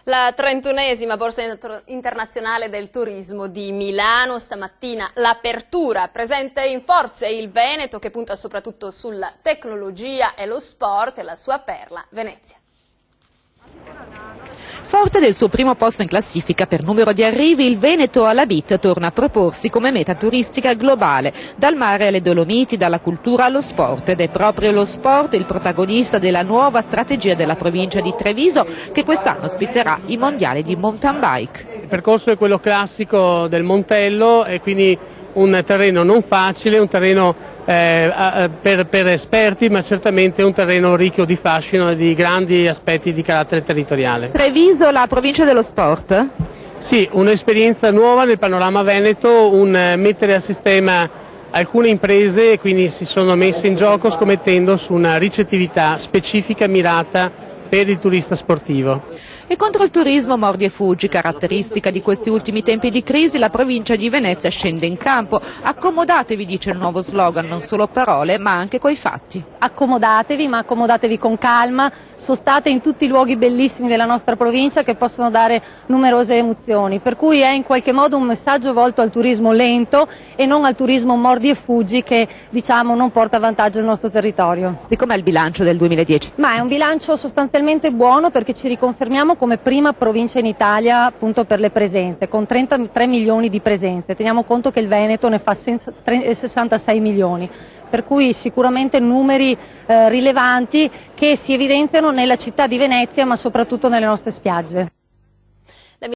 La 31esima Borsa Internazionale del Turismo di Milano, stamattina l'apertura, presente in forze il Veneto che punta soprattutto sulla tecnologia e lo sport e la sua perla Venezia. Forte del suo primo posto in classifica per numero di arrivi, il Veneto alla BIT torna a proporsi come meta turistica globale, dal mare alle Dolomiti, dalla cultura allo sport, ed è proprio lo sport il protagonista della nuova strategia della provincia di Treviso che quest'anno ospiterà i mondiali di mountain bike. Il percorso è quello classico del Montello e quindi un terreno non facile, un terreno per esperti, ma certamente un terreno ricco di fascino e di grandi aspetti di carattere territoriale. Treviso, la provincia dello sport? Sì, un'esperienza nuova nel panorama veneto, un mettere a sistema alcune imprese e quindi si sono messe in gioco scommettendo su una ricettività specifica mirata per il turista sportivo. E contro il turismo mordi e fuggi, caratteristica di questi ultimi tempi di crisi, la provincia di Venezia scende in campo. Accomodatevi, dice il nuovo slogan, non solo parole ma anche coi fatti. Accomodatevi, ma accomodatevi con calma, sostate in tutti i luoghi bellissimi della nostra provincia che possono dare numerose emozioni, per cui è in qualche modo un messaggio volto al turismo lento e non al turismo mordi e fuggi che diciamo non porta vantaggio al nostro territorio. E com'è il bilancio del 2010? Ma è un bilancio sostanzialmente buono perché ci riconfermiamo come prima provincia in Italia appunto per le presenze, con 33 milioni di presenze. Teniamo conto che il Veneto ne fa 66 milioni, per cui sicuramente numeri rilevanti che si evidenziano nella città di Venezia ma soprattutto nelle nostre spiagge.